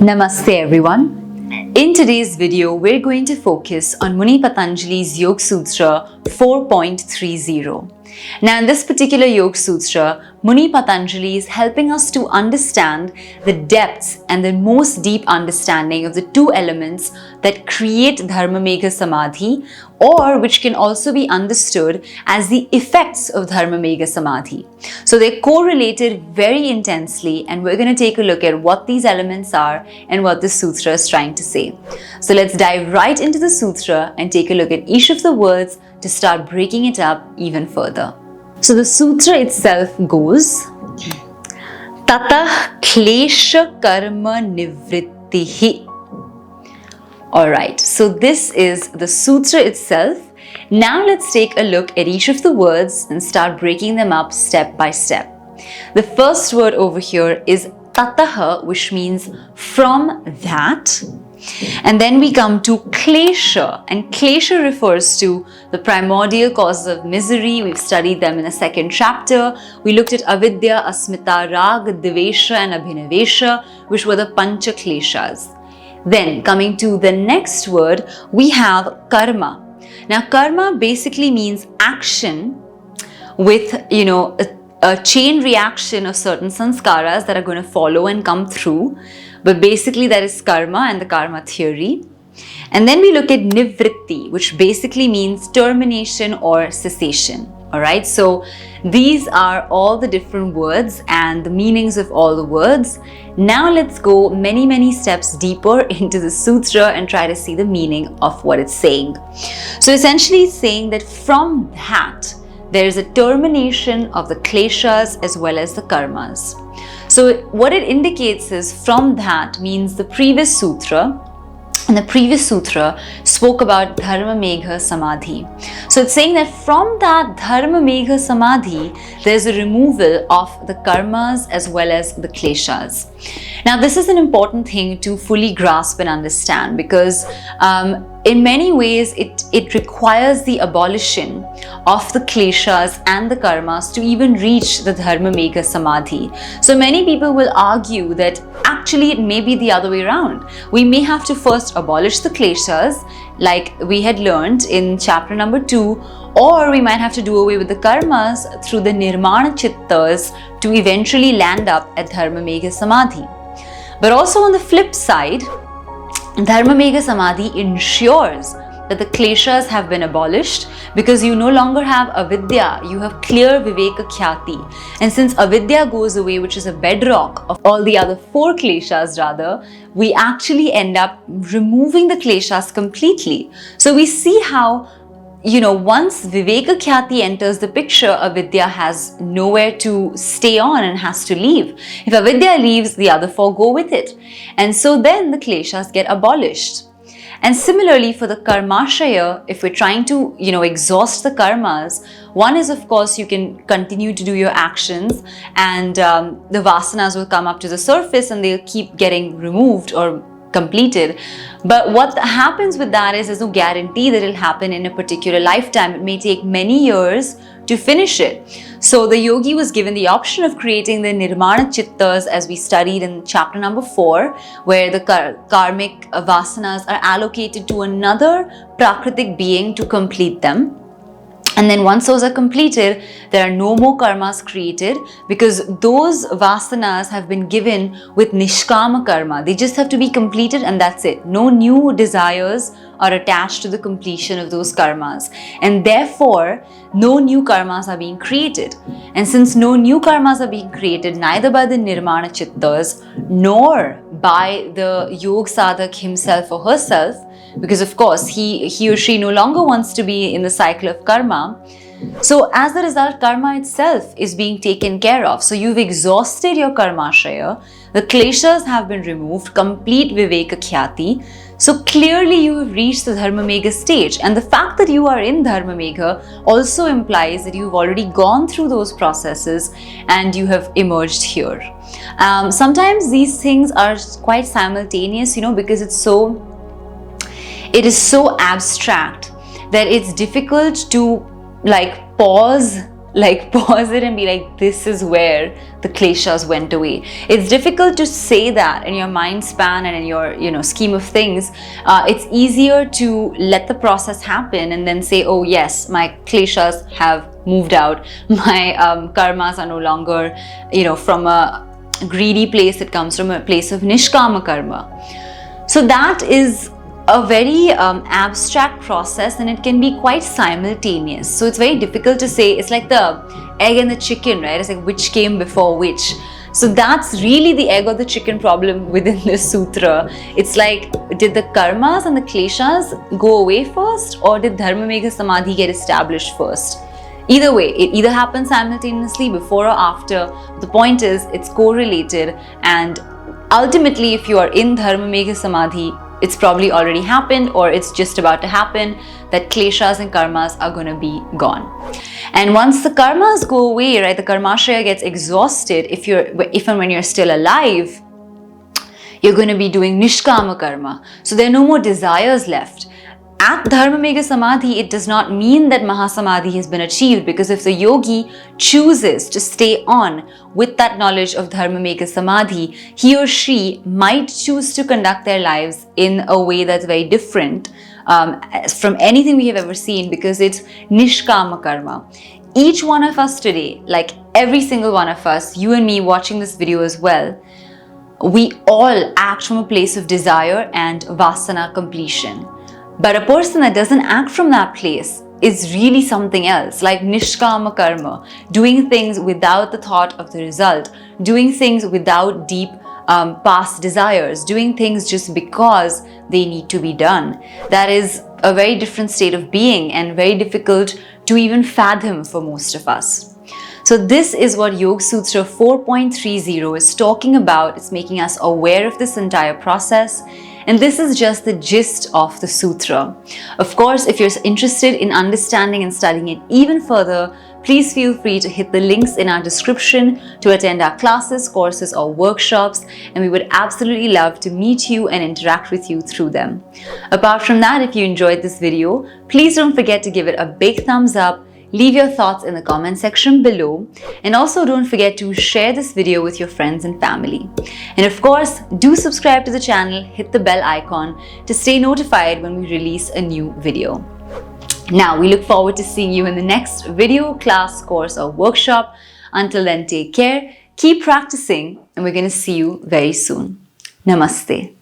Namaste everyone. In today's video, we're going to focus on Muni Patanjali's Yoga Sutra 4.30. Now in this particular Yoga Sutra, Muni Patanjali is helping us to understand the depths and the most deep understanding of the two elements that create Dharmamegha Samadhi, or which can also be understood as the effects of Dharmamegha Samadhi. So they're correlated very intensely, and we're going to take a look at what these elements are and what the sutra is trying to say. So let's dive right into the sutra and take a look at each of the words to start breaking it up even further. So the sutra itself goes, Tata klesha karma nivrittihi. Alright, so this is the sutra itself. Now let's take a look at each of the words and start breaking them up step by step. The first word over here is tataha, which means from that. And then we come to klesha, and klesha refers to the primordial causes of misery. We've studied them in the second chapter. We looked at avidya, asmita, raga, dvesha and abhinavesha, which were the pancha kleshas. Then coming to the next word, we have karma. Now karma basically means action with, a chain reaction of certain sanskaras that are going to follow and come through. But basically that is karma and the karma theory. And then we look at nivritti, which basically means termination or cessation. Alright, so these are all the different words and the meanings of all the words. Now let's go many steps deeper into the sutra and try to see the meaning of what it's saying. So essentially it's saying that from that, there is a termination of the kleshas as well as the karmas. So what it indicates is from that means the previous sutra. And the previous sutra spoke about Dharmamegha Samadhi. So it's saying that from that Dharmamegha Samadhi, there's a removal of the karmas as well as the kleshas. Now this is an important thing to fully grasp and understand, because in many ways it requires the abolition of the kleshas and the karmas to even reach the Dharmamegha Samadhi. So many people will argue that actually it may be the other way around. We may have to first abolish the kleshas, like we had learned in chapter number 2, or we might have to do away with the karmas through the nirmana chittas to eventually land up at Dharmamegha Samadhi. But also on the flip side, Dharmamegha Samadhi ensures that the kleshas have been abolished, because you no longer have avidya, you have clear viveka khyati. And since avidya goes away, which is a bedrock of all the other 4 kleshas rather, we actually end up removing the kleshas completely. So we see how, once viveka khyati enters the picture, avidya has nowhere to stay on and has to leave. If avidya leaves, the other 4 go with it. And so then the kleshas get abolished. And similarly for the karmashaya, if we're trying to, exhaust the karmas, one is of course you can continue to do your actions and the vasanas will come up to the surface and they'll keep getting removed or completed. But what happens with that is there's no guarantee that it'll happen in a particular lifetime. It may take many years to finish it. So the yogi was given the option of creating the nirmana chittas, as we studied in chapter number 4, where the karmic vasanas are allocated to another prakritic being to complete them. And then once those are completed, there are no more karmas created, because those vasanas have been given with nishkama karma. They just have to be completed and that's it. No new desires are attached to the completion of those karmas. And therefore, no new karmas are being created. And since no new karmas are being created, neither by the nirmana chittas nor by the yog sadhak himself or herself, because of course he or she no longer wants to be in the cycle of karma. So as a result, karma itself is being taken care of. So you've exhausted your karmashaya, the kleshas have been removed, complete viveka khyati. So clearly you have reached the Dharmamegha stage, and the fact that you are in Dharmamegha also implies that you've already gone through those processes and you have emerged here. Sometimes these things are quite simultaneous, because it is so abstract that it's difficult to pause like pause it and be like, this is where the kleshas went away. It's difficult to say that in your mind span and in your scheme of things. It's easier to let the process happen and then say, oh yes, my kleshas have moved out, my karmas are no longer from a greedy place, it comes from a place of nishkama karma. So that is a very abstract process, and it can be quite simultaneous. So it's very difficult to say. It's like the egg and the chicken, right? It's like which came before which. So that's really the egg or the chicken problem within this sutra. It's like, did the karmas and the kleshas go away first, or did Dharmamegha Samadhi get established first? Either way, it either happens simultaneously, before or after. The point is, it's correlated, and ultimately, if you are in Dharmamegha Samadhi, it's probably already happened, or it's just about to happen, that kleshas and karmas are going to be gone. And once the karmas go away, right, the karmashaya gets exhausted. If and when you're still alive, you're going to be doing nishkama karma. So there are no more desires left. At Dharmamegha Samadhi, it does not mean that Mahasamadhi has been achieved, because if the yogi chooses to stay on with that knowledge of Dharmamegha Samadhi, he or she might choose to conduct their lives in a way that's very different from anything we have ever seen, because it's nishkama karma. Each one of us today, like every single one of us, you and me watching this video as well, we all act from a place of desire and vasana completion. But a person that doesn't act from that place is really something else, like nishkama karma, doing things without the thought of the result, doing things without deep past desires, doing things just because they need to be done. That is a very different state of being and very difficult to even fathom for most of us. So this is what Yoga Sutra 4.30 is talking about. It's making us aware of this entire process. And this is just the gist of the sutra. Of course, if you're interested in understanding and studying it even further, please feel free to hit the links in our description to attend our classes, courses, or workshops, and we would absolutely love to meet you and interact with you through them. Apart from that, if you enjoyed this video, please don't forget to give it a big thumbs up. Leave your thoughts in the comment section below, and also don't forget to share this video with your friends and family. And of course, do subscribe to the channel, hit the bell icon to stay notified when we release a new video. Now, we look forward to seeing you in the next video, class, course, or workshop. Until then, take care, keep practicing, and we're going to see you very soon. Namaste.